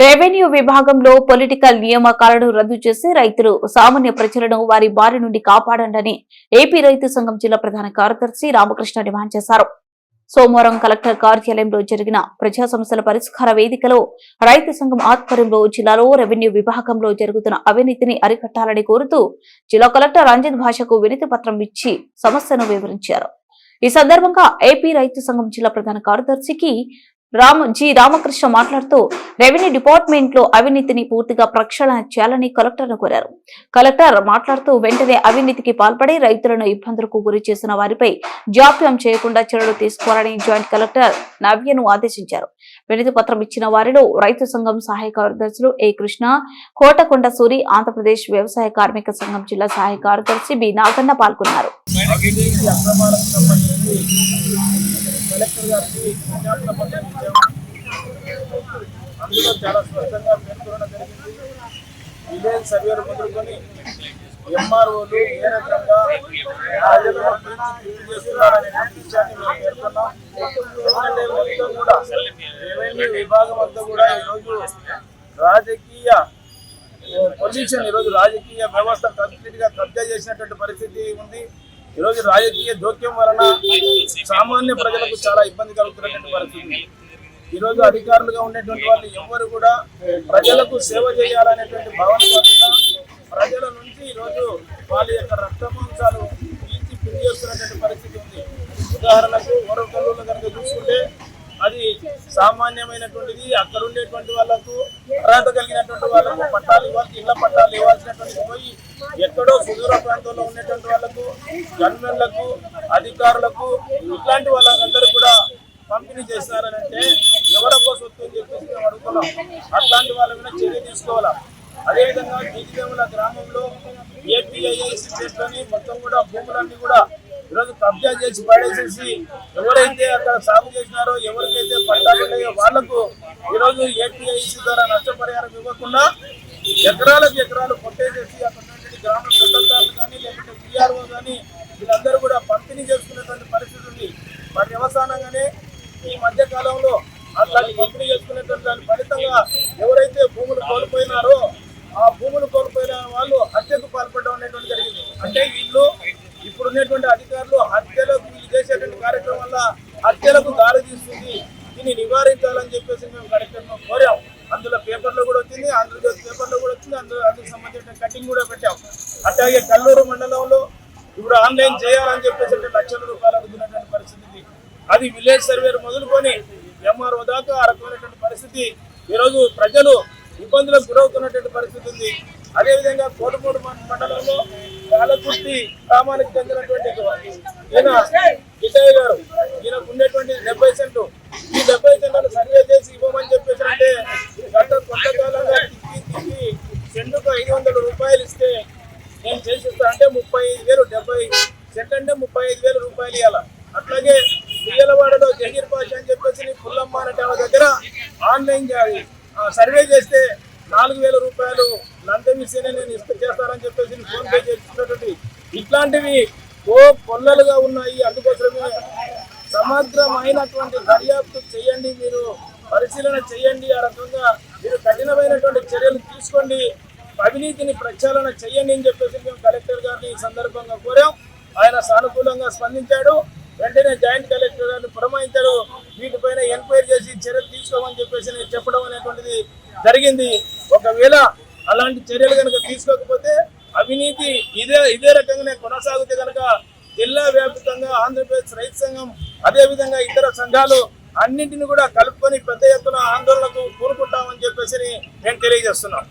Revenue విభాగంలో political నియామకాలను రద్దు చేసి రైతులు సామాన్య ప్రజలను వారి బారి నుండి కాపాడండి ఏపీ రైతు సంఘం జిల్లా ప్రధాన కార్యదర్శి రామకృష్ణ డిమాండ్ చేశారు. సోమవారం కలెక్టర్ కార్యాలయంలో జరిగిన ప్రజా సమస్యల పరిష్కార వేదికలో రైతు సంఘం ఆధ్వర్యంలో జిల్లాలో రెవెన్యూ విభాగంలో జరుగుతున్న అవినీతిని అరికట్టాలని కోరుతూ జిల్లా కలెక్టర్ రంజిత్ భాషకు వినతి పత్రం ఇచ్చి సమస్యను వివరించారు. ఈ సందర్భంగా ఏపీ రైతు సంఘం జిల్లా ప్రధాన కార్యదర్శికి రామకృష్ణ మాట్లాడుతూ రెవెన్యూ డిపార్ట్మెంట్ లో అవినీతిని పూర్తిగా ప్రక్షాళన చేయాలని కలెక్టర్ను కోరారు. కలెక్టర్ మాట్లాడుతూ వెంటనే అవినీతికి పాల్పడి రైతులను ఇబ్బందులకు గురి చేసిన వారిపై జాప్యం చేయకుండా చర్యలు తీసుకోవాలని జాయింట్ కలెక్టర్ నవ్యను ఆదేశించారు. వినతి పత్రం ఇచ్చిన వారిలో రైతు సంఘం సహాయ కార్యదర్శులు ఏ కృష్ణ, కోటకొండ సూరి, ఆంధ్రప్రదేశ్ వ్యవసాయ కార్మిక సంఘం జిల్లా సహాయ కార్యదర్శి బి నాగన్న పాల్గొన్నారు. కలెక్టర్ గారికి విజ్ఞాపన పత్రం ఇచ్చాము. అందులో చాలా స్పష్టంగా పేర్కొనడం జరిగింది. విలేజ్ సర్వేలు మొదలుకొని ఎంఆర్ఓలు ఏ రకంగా ప్రజలను తీర్చిదిద్దు చేస్తున్నారనే విషయాన్ని మేము పేర్కొన్నాం. ఎందుకంటే మొత్తం కూడా రెవెన్యూ విభాగం అంతా కూడా ఈరోజు రాజకీయ పొజిషన్, ఈరోజు రాజకీయ వ్యవస్థ కంప్లీట్ గా కబ్జా చేసినటువంటి పరిస్థితి ఉంది. ఈరోజు రాజకీయ జోక్యం వలన సామాన్య ప్రజలకు చాలా ఇబ్బంది కలుగుతున్నటువంటి పరిస్థితి. ఈరోజు అధికారులుగా ఉండేటువంటి వాళ్ళు ఎవరు కూడా ప్రజలకు సేవ చేయాలనేటువంటి భావన కాకుండా ప్రజల నుంచి ఈరోజు వాళ్ళ యొక్క రక్తమాంసాలు పీల్చి పిండి చేస్తున్నటువంటి పరిస్థితి ఉంది. ఉదాహరణకు ఓరకల్లులో కనుక చూసుకుంటే అది సామాన్యమైనటువంటిది. అక్కడ ఉండేటువంటి వాళ్ళకు అర్హత కలిగినటువంటి వాళ్ళకు పట్టాలు ఇవ్వాలి, ఇళ్ల పట్టాలు ఇవ్వాల్సినటువంటిది పోయి ఎక్కడో సుదూర ప్రాంతంలో ఉన్నటువంటి వాళ్ళకు, గన్మెన్లకు, అధికారులకు, ఇట్లాంటి వాళ్ళందరూ కూడా పంపిణీ చేస్తున్నారని అంటే ఎవరబ్బో సొత్తు అని చెప్పేసి మేము అడుగుతున్నాం. అట్లాంటి వాళ్ళ మీద చర్య తీసుకోవాలా. అదేవిధంగా గిరిజనుల గ్రామంలో ఏపీఐఐసి చేస్తని మొత్తం కూడా భూములన్నీ కూడా ఈరోజు కబ్జా చేసి పడేసేసి ఎవరైతే అక్కడ సాగు చేసినారో, ఎవరికైతే పట్టాలు ఉన్నాయో వాళ్లకు ఈరోజు ఏపీఐసి ద్వారా నష్టపరిహారం ఇవ్వకుండా ఎకరాలకు ఎకరాలు కొట్టేసేసి అక్కడ గ్రామ సర్పంచాలు కానీ లేకపోతే విఆర్ఓ కానీ వీళ్ళందరూ కూడా పంపిణీ చేసుకునేటువంటి పరిస్థితి ఉంది. మరి అవసానంగానే ఈ మధ్య కాలంలో అట్లాంటి పంపిణీ చేసుకునేటువంటి దాని ఫలితంగా ఎవరైతే భూములు కోల్పోయినారో ఆ భూములు కోల్పోయిన వాళ్ళు హత్యకు పాల్పడడం అనేటువంటి జరిగింది. అంటే వీళ్ళు ఇప్పుడు ఉన్నటువంటి అధికారులు హత్యలకు వీళ్ళు చేసేటువంటి కార్యక్రమం వల్ల హత్యలకు దారి తీస్తుంది. దీన్ని నివారించాలని చెప్పేసి మేము కలెక్టర్ను కోరాం. అందులో పేపర్లో కూడా వచ్చింది, ఆంధ్రజ్యోతి పేపర్లో కూడా వచ్చింది. అందుకు సంబంధించిన కటింగ్ కూడా పెట్టాం. అట్లాగే కల్లూరు మండలంలో ఇప్పుడు ఆన్లైన్ చేయాలని చెప్పేసి లక్షల రూపాయలు అడుగుతున్నటువంటి పరిస్థితి. అది విలేజ్ సర్వేలు మొదలుకొని ఎంఆర్ఓ దాకా ఆ రకమైనటువంటి పరిస్థితి. ఈరోజు ప్రజలు ఇబ్బందులకు గురవుతున్నటువంటి పరిస్థితి ఉంది. అదేవిధంగా కోటమూడు మండలంలో పాలకుర్తి గ్రామానికి చెందినటువంటి ఈయన గిట్టయ్య గారు, ఈయనకు ఉండేటువంటి 70 సెంట్లు, ఈ 70 సెంట్లను సర్వే చేసి ఇవ్వమని చెప్పేసి అంటే గత కొంతకాలంగా తిప్పి సెంటుకు 500 రూపాయలు ఇస్తే నేను చేసిస్తా అంటే 35,000, 70 సెంట్ అంటే 35,000 రూపాయలు ఇవ్వాల. అట్లాగే ఉయ్యలవాడలో జహీర్ పాషా అని చెప్పేసి పుల్లమ్మ అనే దగ్గర ఆన్లైన్ సర్వే చేస్తే 4,000 రూపాయలు లంచం ఇస్తేనే నేను చేస్తానని చెప్పేసి ఫోన్ పే చేస్తున్నటువంటి ఇట్లాంటివి పొల్లలుగా ఉన్నాయి. అందుకోసమే సమగ్రమైనటువంటి దర్యాప్తు చేయండి, మీరు పరిశీలన చేయండి. ఆ రకంగా మీరు కఠినమైనటువంటి చర్యలు తీసుకోండి, అవినీతిని ప్రక్షాళన చేయండి అని చెప్పేసి మేము కలెక్టర్ గారిని ఈ సందర్భంగా కోరాం. ఆయన సానుకూలంగా స్పందించాడు. వెంటనే జాయింట్ కలెక్టర్ గారిని పురమాయించాడు. వీటిపైన ఎంక్వైరీ చేసి చర్యలు తీసుకోమని చెప్పేసి చెప్పడం అనేటువంటిది జరిగింది. ఒకవేళ అలాంటి చర్యలు కనుక తీసుకోకపోతే అవినీతి ఇదే రకంగానే కొనసాగితే కనుక జిల్లా వ్యాప్తంగా ఆంధ్రప్రదేశ్ రైతు సంఘం అదేవిధంగా ఇతర సంఘాలు అన్నింటినీ కూడా కలుపుకొని పెద్ద ఎత్తున ఆందోళనకు కూరుకుంటామని చెప్పేసి నేను తెలియజేస్తున్నాను.